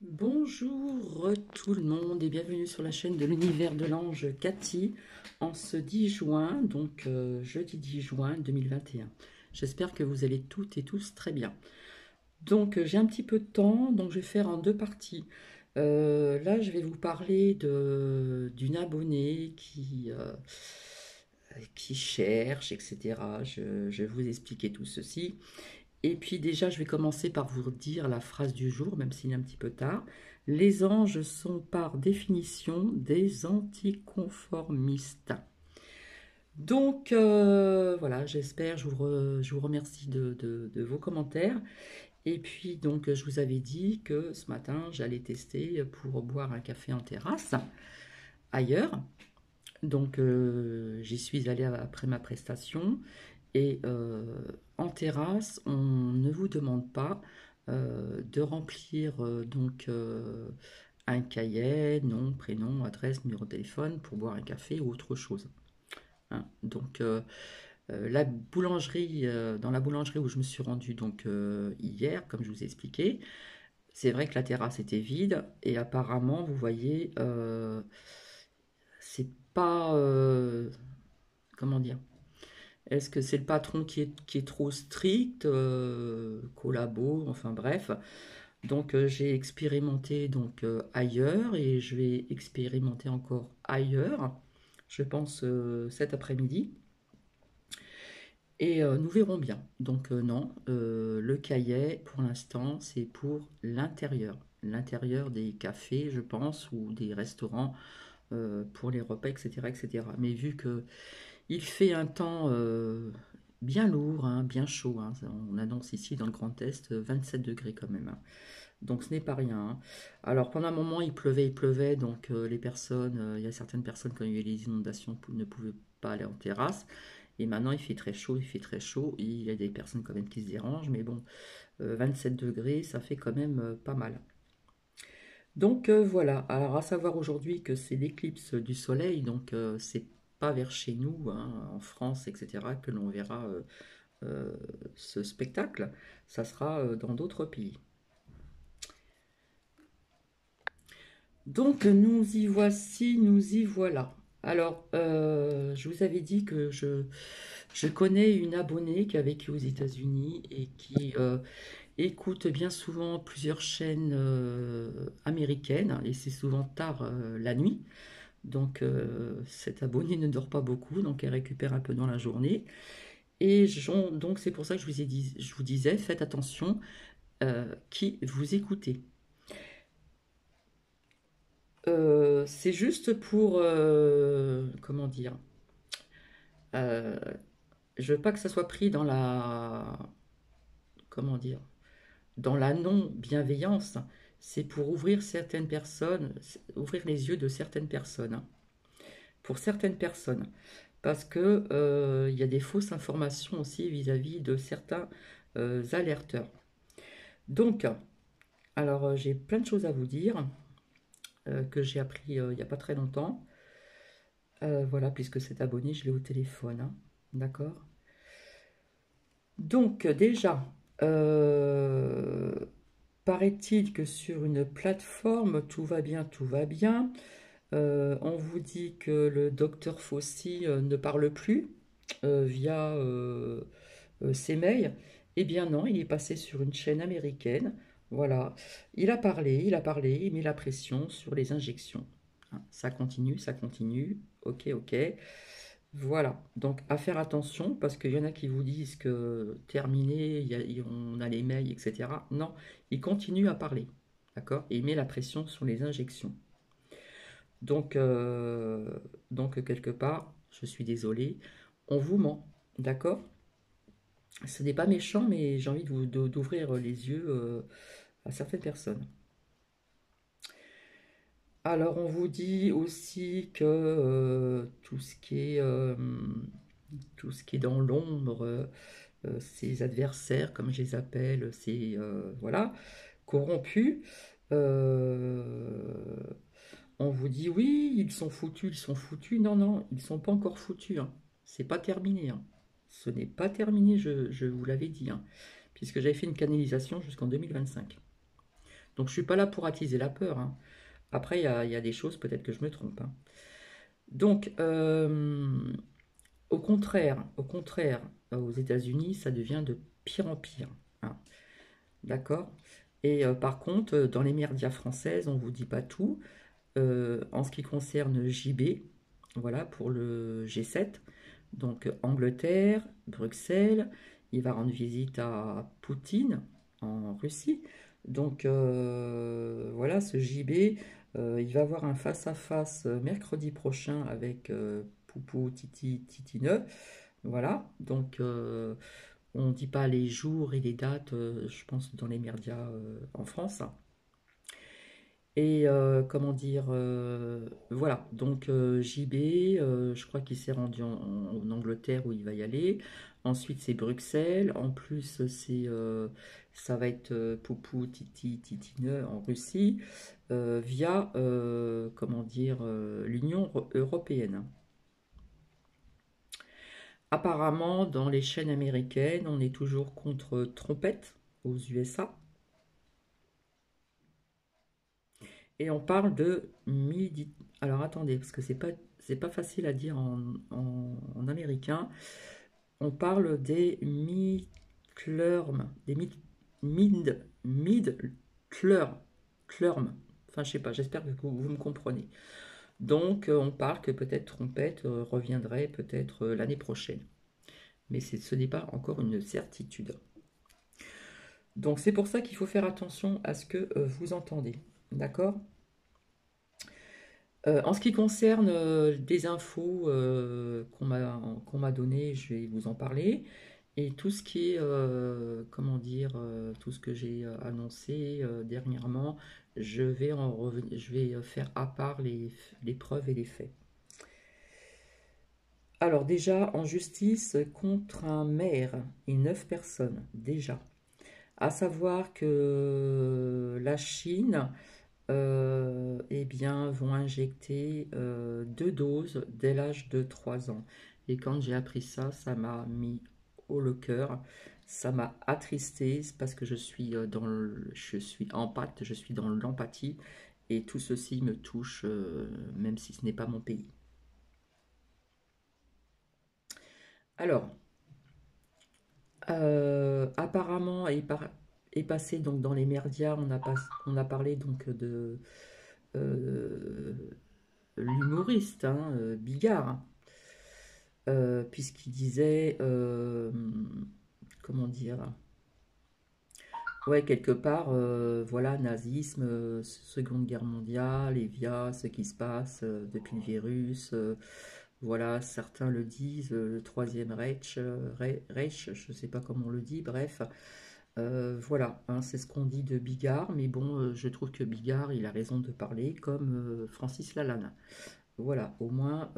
Bonjour tout le monde et bienvenue sur la chaîne de l'univers de l'ange Cathy en ce 10 juin, donc jeudi 10 juin 2021. J'espère que vous allez toutes et tous très bien. Donc j'ai un petit peu de temps, donc je vais faire en deux parties. Là je vais vous parler d'une abonnée qui cherche, etc. Je vais vous expliquer tout ceci. Et puis déjà, je vais commencer par vous dire la phrase du jour, même s'il est un petit peu tard. Les anges sont par définition des anticonformistes. Donc voilà, j'espère, je vous remercie de vos commentaires. Et puis donc je vous avais dit que ce matin, j'allais tester pour boire un café en terrasse ailleurs. Donc j'y suis allée après ma prestation. Et en terrasse, on ne vous demande pas de remplir un cahier, nom, prénom, adresse, numéro de téléphone pour boire un café ou autre chose, hein. Donc la boulangerie, dans la boulangerie où je me suis rendue donc hier, comme je vous ai expliqué, c'est vrai que la terrasse était vide et apparemment, vous voyez, c'est pas comment dire. Est-ce que c'est le patron qui est trop strict, collabo, enfin bref. Donc j'ai expérimenté ailleurs et je vais expérimenter encore ailleurs, je pense cet après-midi. Et nous verrons bien. Donc non, le cahier pour l'instant c'est pour l'intérieur. L'intérieur des cafés, je pense, ou des restaurants pour les repas, etc., etc. Mais vu que il fait un temps bien lourd, hein, bien chaud, hein. On annonce ici dans le Grand Est 27 degrés quand même, hein. Donc ce n'est pas rien, hein. Alors pendant un moment il pleuvait, donc les personnes, il y a certaines personnes quand il y a eu les inondations ne pouvaient pas aller en terrasse. Et maintenant il fait très chaud, il fait très chaud. Il y a des personnes quand même qui se dérangent, mais bon, 27 degrés, ça fait quand même pas mal. Donc voilà, alors à savoir aujourd'hui que c'est l'éclipse du soleil, donc c'est pas vers chez nous, hein, en France, etc., que l'on verra euh, ce spectacle, ça sera dans d'autres pays. Donc nous y voici, nous y voilà. Alors, je vous avais dit que je connais une abonnée qui a vécu aux États-Unis et qui écoute bien souvent plusieurs chaînes américaines, et c'est souvent tard la nuit. Donc cette abonnée ne dort pas beaucoup, donc elle récupère un peu dans la journée. Et donc c'est pour ça que je vous disais, faites attention qui vous écoutez. C'est juste pour, comment dire, euh, je veux pas que ça soit pris dans la, comment dire, dans la non-bienveillance. C'est pour ouvrir certaines personnes, ouvrir les yeux de certaines personnes, hein. Pour certaines personnes. Parce que il y a des fausses informations aussi vis-à-vis de certains alerteurs. Donc, alors j'ai plein de choses à vous dire que j'ai appris il n'y a pas très longtemps. Voilà, puisque cet abonné, je l'ai au téléphone, hein. D'accord. Donc déjà, euh, paraît-il que sur une plateforme, tout va bien, tout va bien. On vous dit que le docteur Fauci ne parle plus via ses mails. Eh bien non, il est passé sur une chaîne américaine. Voilà, il a parlé, il met la pression sur les injections, hein. Ça continue, ça continue. Ok, ok. Voilà, donc à faire attention parce qu'il y en a qui vous disent que terminé, on a les mails, etc. Non, il continue à parler, d'accord? Et il met la pression sur les injections. Donc, quelque part, je suis désolé, on vous ment, d'accord? Ce n'est pas méchant, mais j'ai envie d'ouvrir les yeux à certaines personnes. Alors, on vous dit aussi que tout ce qui est dans l'ombre, ses adversaires, comme je les appelle, ces voilà, corrompus, euh, on vous dit oui, ils sont foutus, ils sont foutus. Non, non, ils sont pas encore foutus, hein. C'est pas terminé, hein. Ce n'est pas terminé, je vous l'avais dit, hein, puisque j'avais fait une canalisation jusqu'en 2025. Donc je suis pas là pour attiser la peur, hein. Après, il y a des choses, peut-être que je me trompe, hein. Donc, au contraire, aux États-Unis, ça devient de pire en pire, hein. D'accord? Et par contre, dans les médias françaises, on ne vous dit pas tout. En ce qui concerne JB, voilà, pour le G7, donc Angleterre, Bruxelles, il va rendre visite à Poutine en Russie. Donc voilà, ce JB, il va avoir un face-à-face mercredi prochain avec Poupou Titi Titineux. Voilà, donc on ne dit pas les jours et les dates, je pense, dans les médias en France. Et comment dire, voilà, donc JB, je crois qu'il s'est rendu en Angleterre où il va y aller. Ensuite, c'est Bruxelles. En plus, ça va être Poupou, Titi, Titineux en Russie, via, comment dire, l'Union européenne. Apparemment, dans les chaînes américaines, on est toujours contre Trompette aux USA. Et on parle de midi. Alors attendez, parce que c'est pas facile à dire en américain. On parle des mid-clurm, des mid-clurm. Enfin, je sais pas, j'espère que vous me comprenez. Donc, on parle que peut-être Trompette reviendrait peut-être l'année prochaine. Mais ce n'est pas encore une certitude. Donc, c'est pour ça qu'il faut faire attention à ce que vous entendez. D'accord? En ce qui concerne des infos qu'on m'a données, je vais vous en parler. Et tout ce qui est, comment dire, tout ce que j'ai annoncé dernièrement, je vais faire à part les preuves et les faits. Alors déjà, en justice contre un maire et 9 personnes, déjà. À savoir que la Chine eh bien, vont injecter 2 doses dès l'âge de 3 ans. Et quand j'ai appris ça, ça m'a mis haut le cœur, ça m'a attristé parce que je suis empathe, je suis dans l'empathie et tout ceci me touche, même si ce n'est pas mon pays. Alors, apparemment est passé donc dans les médias, on a parlé donc de euh, l'humoriste, hein, Bigard, puisqu'il disait, comment dire, ouais, quelque part, voilà, nazisme, Seconde Guerre mondiale, et via ce qui se passe depuis le virus, voilà, certains le disent, le Troisième Reich, Reich, je ne sais pas comment on le dit, bref, voilà, hein, c'est ce qu'on dit de Bigard, mais bon, je trouve que Bigard, il a raison de parler comme Francis Lalanne. Voilà, au moins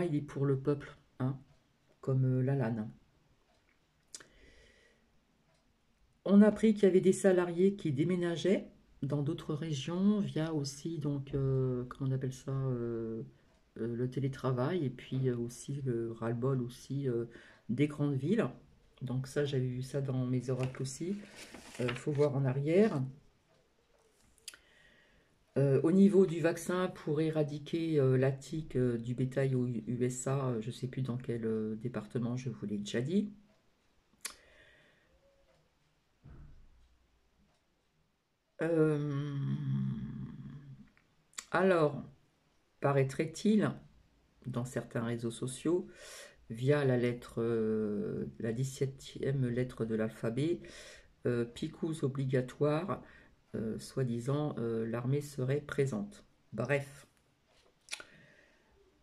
il est pour le peuple, hein, comme Lalanne. On a appris qu'il y avait des salariés qui déménageaient dans d'autres régions via aussi, donc, comment on appelle ça, le télétravail et puis aussi le ras-le-bol aussi des grandes villes. Donc ça, j'avais vu ça dans mes oracles aussi. Faut voir en arrière. Au niveau du vaccin pour éradiquer la tique du bétail aux USA, je ne sais plus dans quel département, je vous l'ai déjà dit. Euh, alors, paraîtrait-il, dans certains réseaux sociaux, via la 17e lettre de l'alphabet, picous obligatoire, soi-disant l'armée serait présente. Bref,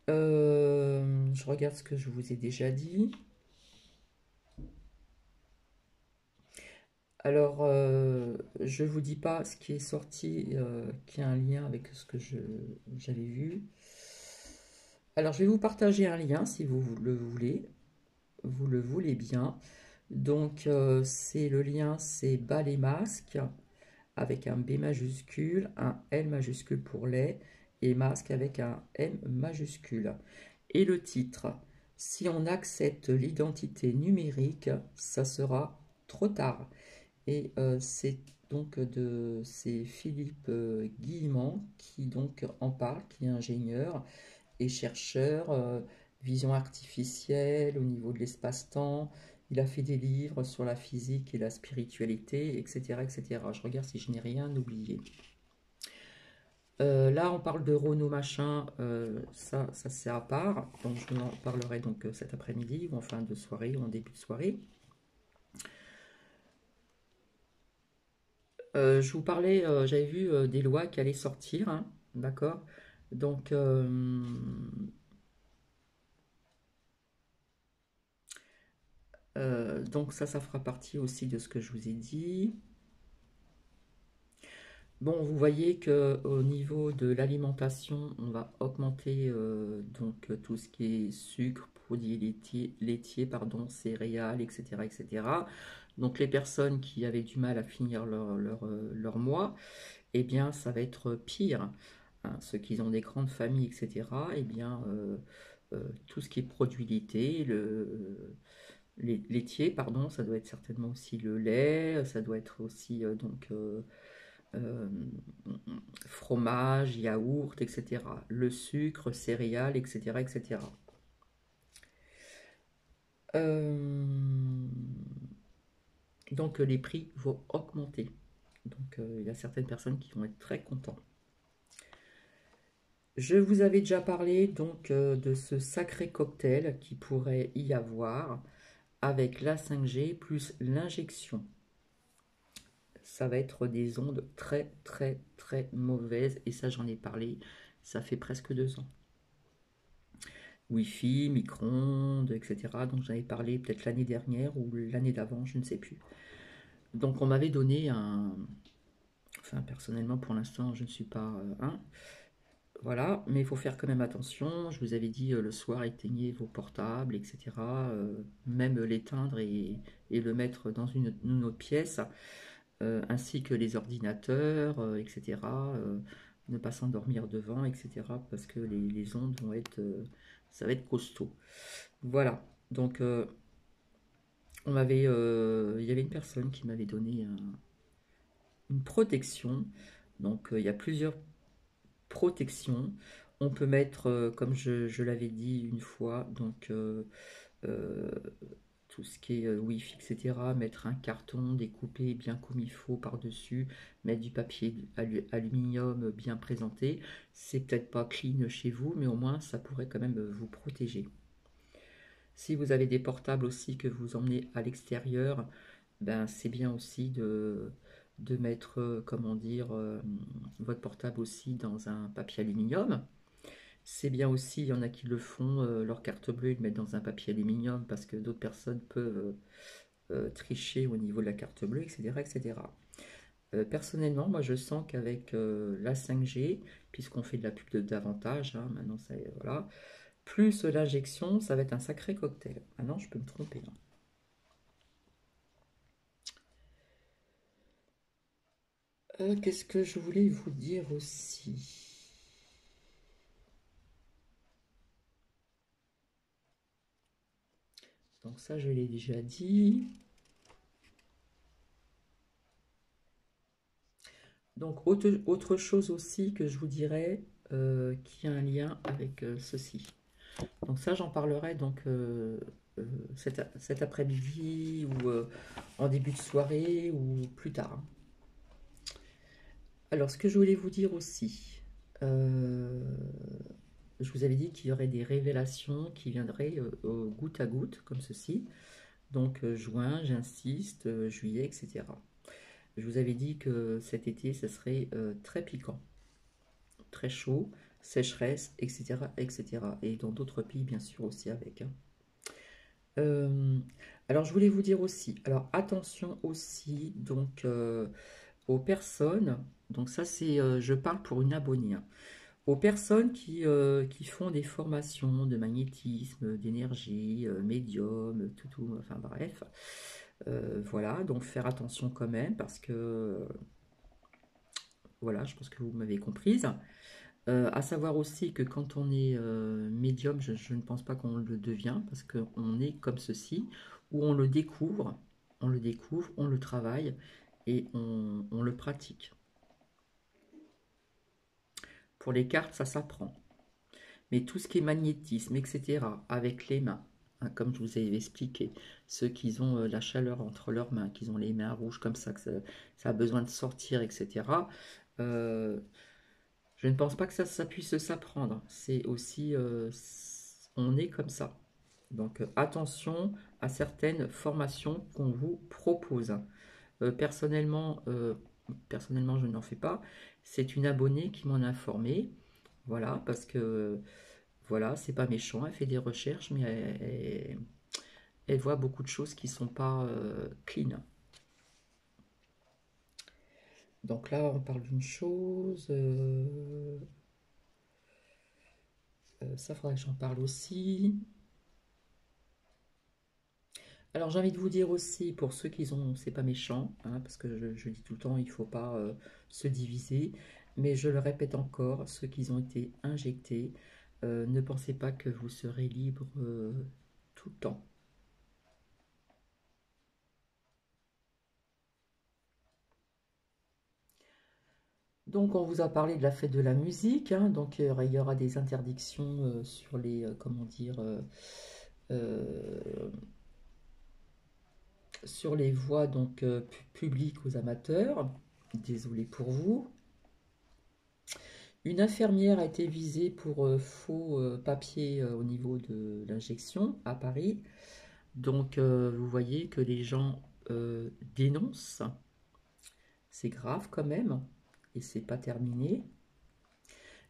je regarde ce que je vous ai déjà dit. Alors, je vous dis pas ce qui est sorti, qui a un lien avec ce que j'avais vu. Alors, je vais vous partager un lien si vous le voulez. Vous le voulez bien. Donc, c'est le lien, c'est bas les masques avec un B majuscule, un L majuscule pour les et masque avec un M majuscule. Et le titre, si on accepte l'identité numérique, ça sera trop tard. Et c'est donc c'est Philippe Guillemant qui donc en parle, qui est ingénieur et chercheur, vision artificielle au niveau de l'espace-temps. Il a fait des livres sur la physique et la spiritualité, etc., etc. Je regarde si je n'ai rien oublié. Là, on parle de Renault machin, ça c'est à part, donc je vous en parlerai donc cet après-midi, ou en fin de soirée, ou en début de soirée. Je vous parlais, j'avais vu des lois qui allaient sortir, hein, d'accord? Donc, donc ça fera partie aussi de ce que je vous ai dit. Bon, vous voyez que au niveau de l'alimentation, on va augmenter donc tout ce qui est sucre, produits laitiers, pardon, céréales, etc., etc. Donc les personnes qui avaient du mal à finir leur mois, eh bien ça va être pire. Hein. Ceux qui ont des grandes familles, etc., eh bien tout ce qui est produits laitiers, pardon, ça doit être certainement aussi le lait, ça doit être aussi euh, fromage, yaourt, etc. Le sucre, céréales, etc. etc. Euh, donc les prix vont augmenter. Donc il y a certaines personnes qui vont être très contentes. Je vous avais déjà parlé donc de ce sacré cocktail qui pourrait y avoir avec la 5G plus l'injection. Ça va être des ondes très très très mauvaises et ça j'en ai parlé, ça fait presque 2 ans. Wi-Fi, micro-ondes, etc. Donc j'en avais parlé peut-être l'année dernière ou l'année d'avant, je ne sais plus. Donc on m'avait donné un... Enfin personnellement pour l'instant je ne suis pas un. Voilà, mais il faut faire quand même attention. Je vous avais dit le soir éteignez vos portables, etc. Même l'éteindre et le mettre dans une autre pièce, ainsi que les ordinateurs, etc. Ne pas s'endormir devant, etc. Parce que les ondes vont être... ça va être costaud. Voilà, donc il y avait une personne qui m'avait donné une protection. Donc il y a plusieurs protections. On peut mettre, comme je l'avais dit une fois, donc euh, tout ce qui est Wi-Fi, etc. Mettre un carton découpé bien comme il faut par-dessus, mettre du papier aluminium bien présenté. C'est peut-être pas clean chez vous, mais au moins ça pourrait quand même vous protéger. Si vous avez des portables aussi que vous emmenez à l'extérieur, ben c'est bien aussi de mettre, comment dire, votre portable aussi dans un papier aluminium. C'est bien aussi, il y en a qui le font, leur carte bleue, ils le mettent dans un papier aluminium parce que d'autres personnes peuvent tricher au niveau de la carte bleue, etc. etc. Personnellement, moi je sens qu'avec la 5G, puisqu'on fait de la pub davantage, hein, maintenant ça, voilà, plus l'injection, ça va être un sacré cocktail. Maintenant, je peux me tromper. Hein. Qu'est-ce que je voulais vous dire aussi? Donc ça, je l'ai déjà dit. Donc autre chose aussi que je vous dirais qui a un lien avec ceci. Donc ça, j'en parlerai donc cet après-midi ou en début de soirée ou plus tard. Hein. Alors, ce que je voulais vous dire aussi, euh, je vous avais dit qu'il y aurait des révélations qui viendraient au goutte à goutte, comme ceci. Donc, juin, j'insiste, juillet, etc. Je vous avais dit que cet été, ce serait très piquant, très chaud, sécheresse, etc., etc. Et dans d'autres pays, bien sûr, aussi avec. Hein. Euh, alors, je voulais vous dire aussi, alors attention aussi, donc, aux personnes, donc ça c'est, je parle pour une abonnée, hein, aux personnes qui font des formations de magnétisme, d'énergie, médium, tout, enfin bref, voilà, donc faire attention quand même parce que, voilà, je pense que vous m'avez comprise. À savoir aussi que quand on est médium, je ne pense pas qu'on le devient parce qu'on est comme ceci, où on le découvre, on le travaille et on le pratique. Pour les cartes, ça s'apprend. Mais tout ce qui est magnétisme, etc., avec les mains, hein, comme je vous ai expliqué, ceux qui ont la chaleur entre leurs mains, qui ont les mains rouges comme ça, que ça a besoin de sortir, etc., euh, je ne pense pas que ça puisse s'apprendre. C'est aussi, on est comme ça. Donc attention à certaines formations qu'on vous propose. Personnellement, personnellement, je n'en fais pas. C'est une abonnée qui m'en a informé. Voilà, parce que voilà, c'est pas méchant. Elle fait des recherches, mais elle voit beaucoup de choses qui sont pas clean. Donc là, on parle d'une chose. Ça, faudrait que j'en parle aussi. Alors j'ai envie de vous dire aussi, pour ceux qui ont, c'est pas méchant, hein, parce que je dis tout le temps, il ne faut pas se diviser, mais je le répète encore, ceux qui ont été injectés, ne pensez pas que vous serez libre tout le temps. Donc on vous a parlé de la fête de la musique, hein, donc il y aura des interdictions sur les, comment dire, euh, sur les voies donc publiques aux amateurs. Désolé pour vous. Une infirmière a été visée pour faux papier au niveau de l'injection à Paris. Donc vous voyez que les gens dénoncent. C'est grave quand même. Et c'est pas terminé.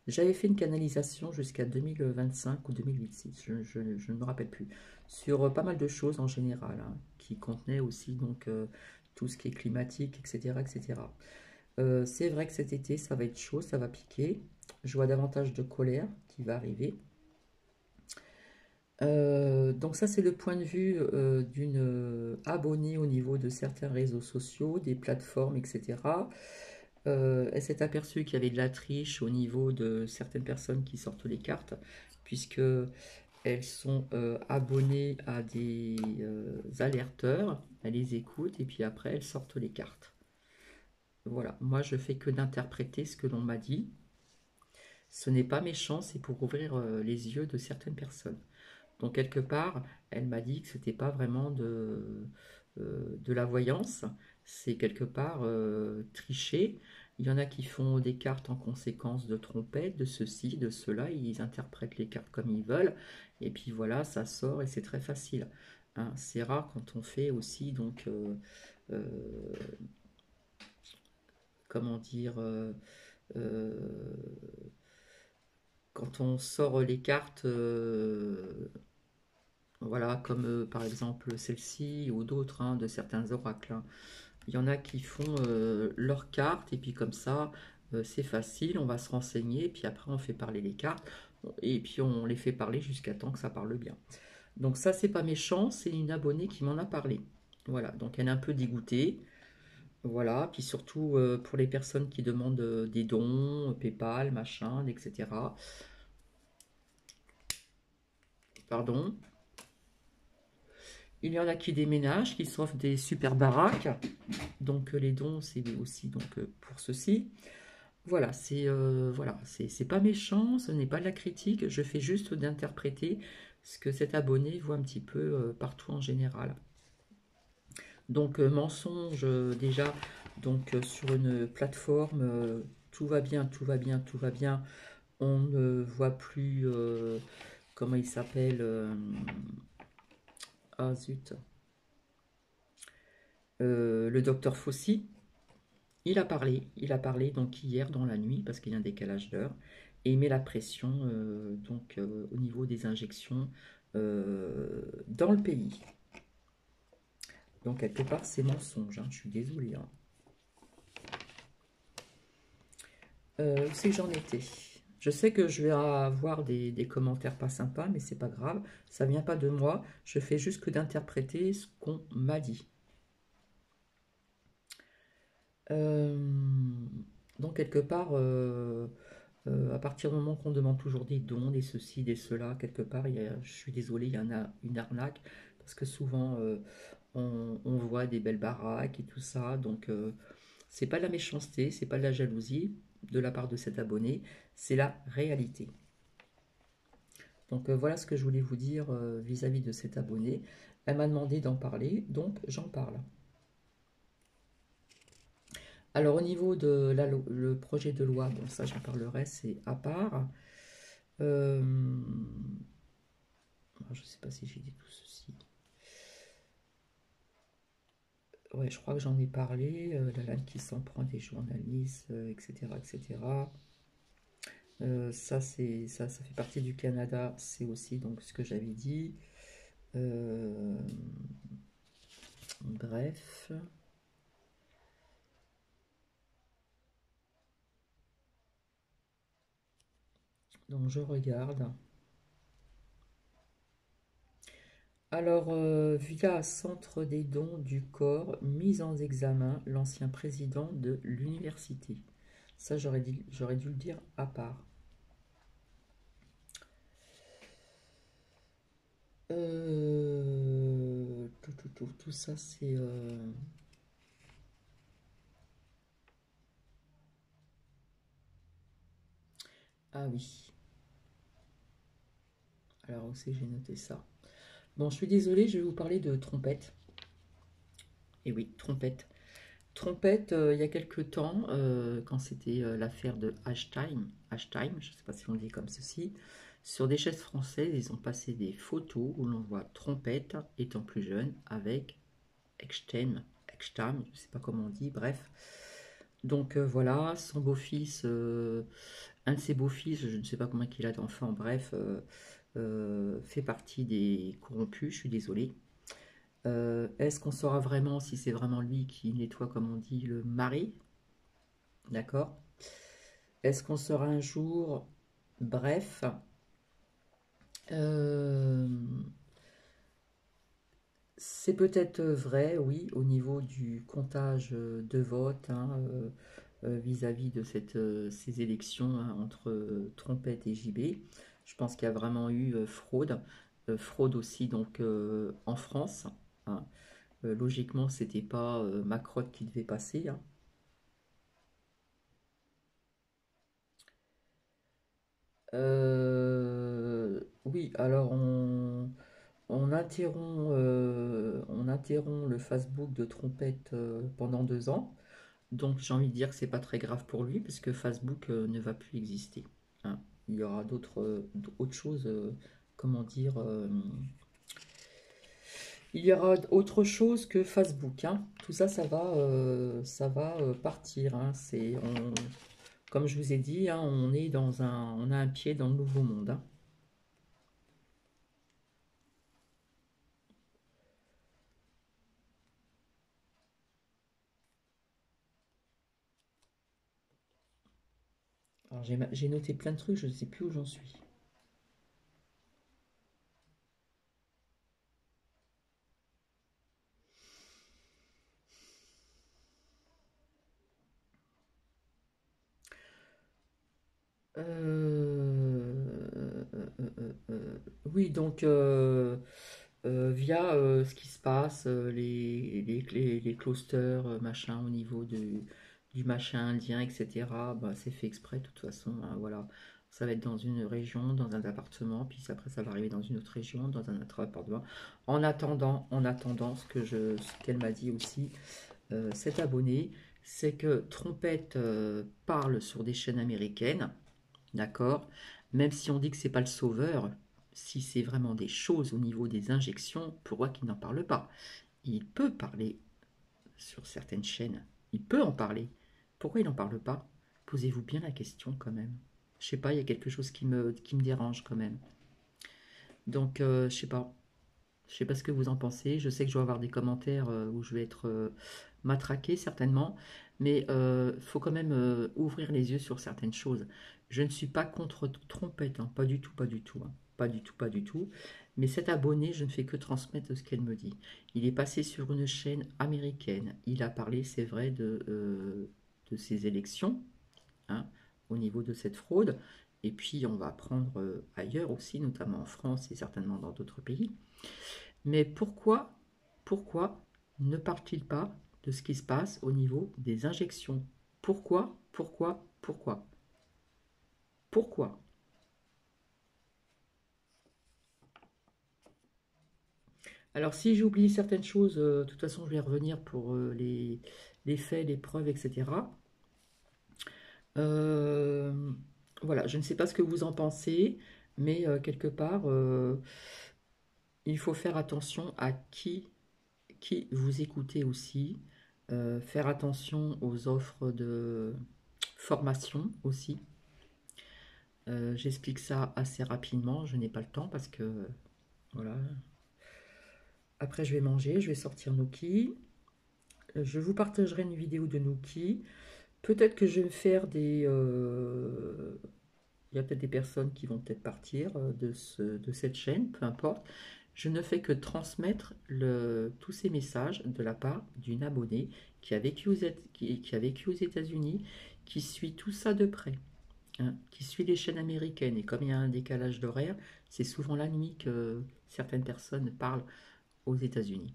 J'avais fait une canalisation jusqu'à 2025 ou 2026, je ne me rappelle plus, sur pas mal de choses en général, hein, qui contenaient aussi donc tout ce qui est climatique, etc. etc. C'est vrai que cet été, ça va être chaud, ça va piquer. Je vois davantage de colère qui va arriver. Donc ça, c'est le point de vue d'une abonnée au niveau de certains réseaux sociaux, des plateformes, etc. Elle s'est aperçue qu'il y avait de la triche au niveau de certaines personnes qui sortent les cartes, puisque elles sont abonnées à des alerteurs, elles les écoutent et puis après elles sortent les cartes. Voilà, moi je fais que d'interpréter ce que l'on m'a dit. Ce n'est pas méchant, c'est pour ouvrir les yeux de certaines personnes. Donc quelque part, elle m'a dit que c'était pas vraiment de la voyance, c'est quelque part tricher. Il y en a qui font des cartes en conséquence de trompettes, de ceci, de cela, ils interprètent les cartes comme ils veulent, et puis voilà, ça sort et c'est très facile. Hein. C'est rare quand on fait aussi, donc, euh, comment dire, euh, quand on sort les cartes voilà, comme par exemple celle-ci ou d'autres, hein, de certains oracles. Hein. Il y en a qui font leurs cartes et puis comme ça, c'est facile, on va se renseigner, puis après on fait parler les cartes et puis on les fait parler jusqu'à temps que ça parle bien. Donc ça, c'est pas méchant, c'est une abonnée qui m'en a parlé. Voilà, donc elle est un peu dégoûtée. Voilà, puis surtout pour les personnes qui demandent des dons, PayPal, machin, etc. Pardon. Il y en a qui déménagent, qui s'offrent des super baraques. Donc les dons, c'est aussi donc pour ceci. Voilà, c'est pas méchant, ce n'est pas de la critique. Je fais juste d'interpréter ce que cet abonné voit un petit peu partout en général. Donc mensonge déjà donc sur une plateforme, tout va bien, tout va bien, tout va bien. On ne voit plus comment il s'appelle. Ah zut. Le docteur Fauci. Il a parlé donc hier dans la nuit parce qu'il y a un décalage d'heure et il met la pression donc au niveau des injections dans le pays. Donc quelque part c'est mensonge, hein, je suis désolée. Hein. Où c'est que j'en étais? Je sais que je vais avoir des commentaires pas sympas, mais c'est pas grave, ça vient pas de moi. Je fais juste que d'interpréter ce qu'on m'a dit. Euh, donc quelque part, à partir du moment qu'on demande toujours des dons, des ceci, des cela, quelque part, je suis désolée, il y en a une arnaque, parce que souvent, on voit des belles baraques et tout ça. Donc, c'est pas de la méchanceté, c'est pas de la jalousie de la part de cet abonné, c'est la réalité. Donc, voilà ce que je voulais vous dire vis-à-vis de cet abonné. Elle m'a demandé d'en parler, donc j'en parle. Alors, au niveau de le projet de loi, bon, ça j'en parlerai, c'est à part. Euh, je ne sais pas si j'ai dit tout ceci. Ouais, je crois que j'en ai parlé. La lame qui s'en prend des journalistes, etc., etc. Ça fait partie du Canada. C'est aussi donc ce que j'avais dit. Euh, bref. Donc je regarde. Alors, via Centre des dons du corps, mise en examen l'ancien président de l'université. Ça, j'aurais dû le dire à part. Tout ça, c'est... Ah oui. Alors aussi, j'ai noté ça. Bon, je suis désolée, je vais vous parler de trompette. Et oui, trompette. Trompette, il y a quelque temps, quand c'était l'affaire de Hashtime, je ne sais pas si on le dit comme ceci, sur des chaises françaises, ils ont passé des photos où l'on voit Trompette étant plus jeune avec Extam, je ne sais pas comment on dit, bref. Donc voilà, son beau-fils, un de ses beaux-fils, je ne sais pas combien qu'il a d'enfants, bref, fait partie des corrompus, je suis désolée. Est-ce qu'on saura vraiment si c'est vraiment lui qui nettoie, comme on dit, le mari? D'accord. Est-ce qu'on saura un jour? Bref. Euh, c'est peut-être vrai, oui, au niveau du comptage de vote hein, vis-à-vis de ces élections hein, entre Trompette et JB. Je pense qu'il y a vraiment eu fraude. Fraude aussi donc en France. Hein. Logiquement, c'était pas Macron qui devait passer. Hein. Oui, alors on interrompt le Facebook de Trompette pendant 2 ans. Donc j'ai envie de dire que c'est pas très grave pour lui parce que Facebook ne va plus exister. Hein. Il y aura autre chose, comment dire, il y aura autre chose que Facebook. Hein. Tout ça, ça va partir. Hein. Comme je vous ai dit, hein, on a un pied dans le nouveau monde. Hein. Alors j'ai noté plein de trucs, je ne sais plus où j'en suis. Oui, donc via ce qui se passe, les clusters, machin, au niveau du machin indien, etc., bah, c'est fait exprès de toute façon. Hein, voilà. Ça va être dans une région, dans un appartement, puis après ça va arriver dans une autre région, dans un autre appartement. En attendant ce qu'elle m'a dit aussi, cet abonné, c'est que Trompette parle sur des chaînes américaines. D'accord? Même si on dit que c'est pas le sauveur, si c'est vraiment des choses au niveau des injections, pourquoi qu'il n'en parle pas? Il peut parler sur certaines chaînes. Il peut en parler. Pourquoi il n'en parle pas? Posez-vous bien la question quand même. Je sais pas, il y a quelque chose qui me dérange quand même. Donc, je sais pas. Je sais pas ce que vous en pensez. Je sais que je vais avoir des commentaires où je vais être matraqué certainement, mais faut quand même ouvrir les yeux sur certaines choses. Je ne suis pas contre Trompette, hein, pas du tout, pas du tout, hein, pas du tout, pas du tout. Mais cet abonné, je ne fais que transmettre ce qu'elle me dit. Il est passé sur une chaîne américaine. Il a parlé, c'est vrai, de ces élections, hein, au niveau de cette fraude. Et puis, on va apprendre ailleurs aussi, notamment en France et certainement dans d'autres pays. Mais pourquoi? pourquoi ne parle-t-il pas de ce qui se passe au niveau des injections? Pourquoi? Pourquoi? Pourquoi? Pourquoi? Alors, si j'oublie certaines choses, de toute façon, je vais revenir pour les faits, les preuves, etc. Euh, voilà, je ne sais pas ce que vous en pensez, mais quelque part, il faut faire attention à qui vous écoutez aussi, faire attention aux offres de formation aussi. J'explique ça assez rapidement, je n'ai pas le temps parce que, voilà. Après, je vais manger, je vais sortir Nookie. Je vous partagerai une vidéo de Nookie. Peut-être que je vais faire des... il y a peut-être des personnes qui vont peut-être partir de cette chaîne, peu importe. Je ne fais que transmettre tous ces messages de la part d'une abonnée qui a vécu qui a vécu aux États-Unis, qui suit tout ça de près, hein, qui suit les chaînes américaines. Et comme il y a un décalage d'horaire, c'est souvent la nuit que certaines personnes parlent aux États-Unis.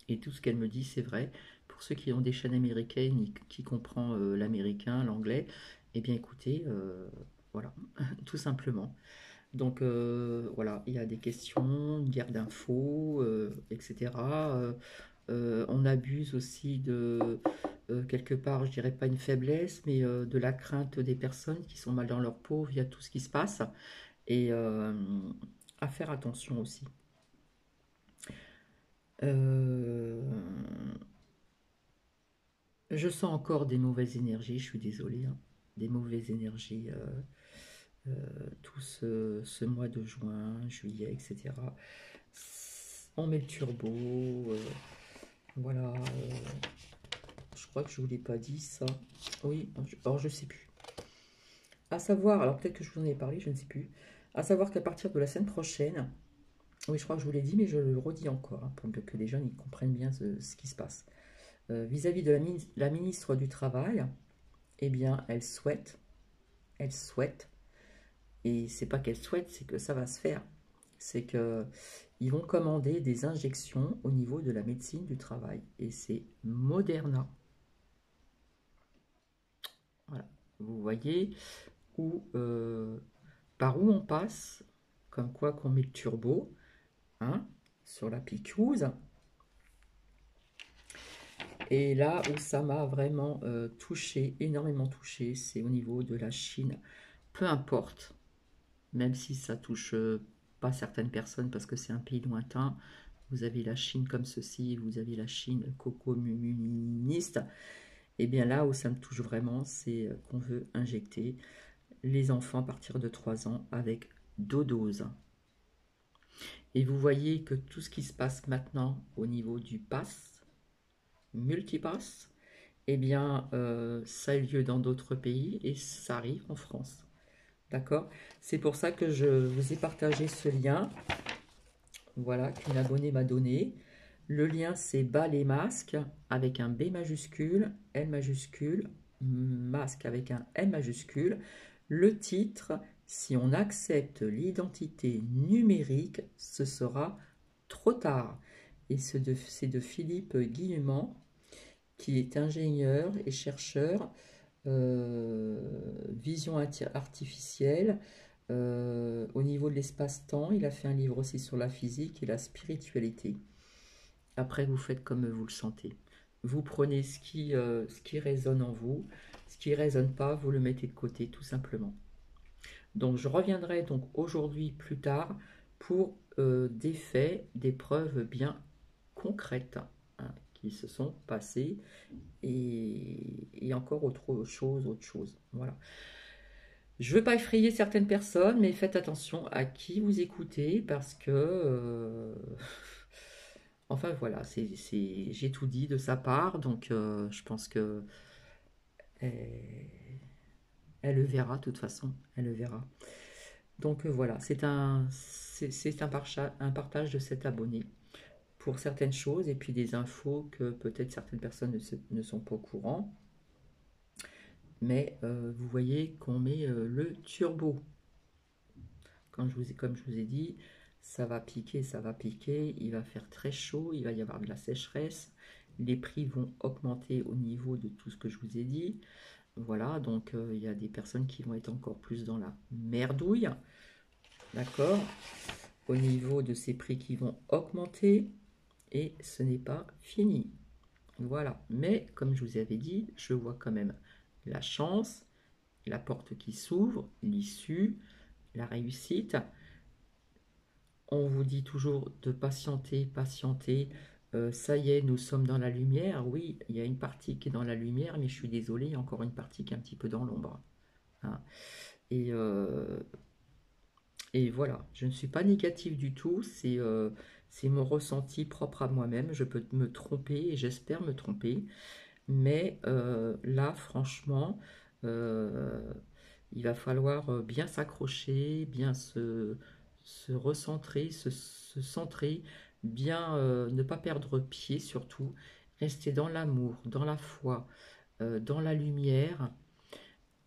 Et tout ce qu'elle me dit, c'est vrai. Pour ceux qui ont des chaînes américaines, qui comprend l'américain, l'anglais, eh bien écoutez, voilà, tout simplement. Donc voilà, il y a des questions, une guerre d'infos, etc. On abuse aussi de, quelque part, je dirais pas une faiblesse, mais de la crainte des personnes qui sont mal dans leur peau via tout ce qui se passe. Et à faire attention aussi. Euh, je sens encore des mauvaises énergies, je suis désolée, hein, des mauvaises énergies tout ce mois de juin, juillet, etc. On met le turbo, voilà. Je crois que je ne vous l'ai pas dit ça. Oui, alors je ne sais plus. À savoir, alors peut-être que je vous en ai parlé, je ne sais plus. À savoir qu'à partir de la semaine prochaine, oui, je crois que je vous l'ai dit, mais je le redis encore, hein, pour que les jeunes ils comprennent bien ce qui se passe. Vis-à-vis de la ministre du Travail, eh bien, elle souhaite, et c'est pas qu'elle souhaite, c'est que ça va se faire. C'est que ils vont commander des injections au niveau de la médecine du travail, et c'est Moderna. Voilà. Vous voyez où, par où on passe, comme quoi qu'on met le turbo, hein, sur la piquouse. Et là où ça m'a vraiment touché, énormément touché, c'est au niveau de la Chine. Peu importe, même si ça touche pas certaines personnes parce que c'est un pays lointain. Vous avez la Chine comme ceci, vous avez la Chine communiste. Et bien là où ça me touche vraiment, c'est qu'on veut injecter les enfants à partir de 3 ans avec 2 doses. Et vous voyez que tout ce qui se passe maintenant au niveau du pass, multipass, eh bien ça a eu lieu dans d'autres pays et ça arrive en France. D'accord? C'est pour ça que je vous ai partagé ce lien. Voilà, qu'une abonnée m'a donné. Le lien, c'est bas les masques avec un B majuscule, L majuscule, masque avec un M majuscule. Le titre, si on accepte l'identité numérique, ce sera trop tard. Et c'est de Philippe Guillemant, qui est ingénieur et chercheur vision artificielle. Au niveau de l'espace-temps, il a fait un livre aussi sur la physique et la spiritualité. Après, vous faites comme vous le sentez. Vous prenez ce qui résonne en vous, ce qui ne résonne pas, vous le mettez de côté tout simplement. Donc je reviendrai donc aujourd'hui plus tard pour des faits, des preuves bien concrètes, hein, qui se sont passées et encore autre chose. Voilà. Je ne veux pas effrayer certaines personnes, mais faites attention à qui vous écoutez parce que, enfin voilà, j'ai tout dit de sa part, donc je pense que elle, elle le verra de toute façon, elle le verra. Donc voilà, un partage de cet abonné pour certaines choses et puis des infos que peut-être certaines personnes ne sont pas au courant. Mais vous voyez qu'on met le turbo. Comme je vous ai dit, ça va piquer, il va faire très chaud, il va y avoir de la sécheresse, les prix vont augmenter au niveau de tout ce que je vous ai dit. Voilà, donc il y a des personnes qui vont être encore plus dans la merdouille, d'accord, au niveau de ces prix qui vont augmenter, et ce n'est pas fini. Voilà, mais comme je vous avais dit, je vois quand même la chance, la porte qui s'ouvre, l'issue, la réussite. On vous dit toujours de patienter, patienter. Ça y est, nous sommes dans la lumière. Oui, il y a une partie qui est dans la lumière, mais je suis désolée, il y a encore une partie qui est un petit peu dans l'ombre. Hein. Et, euh, et voilà, je ne suis pas négative du tout, c'est mon ressenti propre à moi-même. Je peux me tromper et j'espère me tromper. Mais là, franchement, euh, il va falloir bien s'accrocher, bien se recentrer, se centrer, bien ne pas perdre pied surtout, rester dans l'amour, dans la foi, dans la lumière,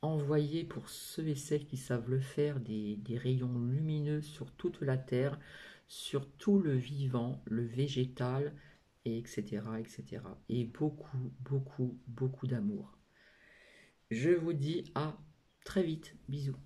envoyer pour ceux et celles qui savent le faire des rayons lumineux sur toute la terre, sur tout le vivant, le végétal, et etc., etc. Et beaucoup, beaucoup, beaucoup d'amour. Je vous dis à très vite. Bisous.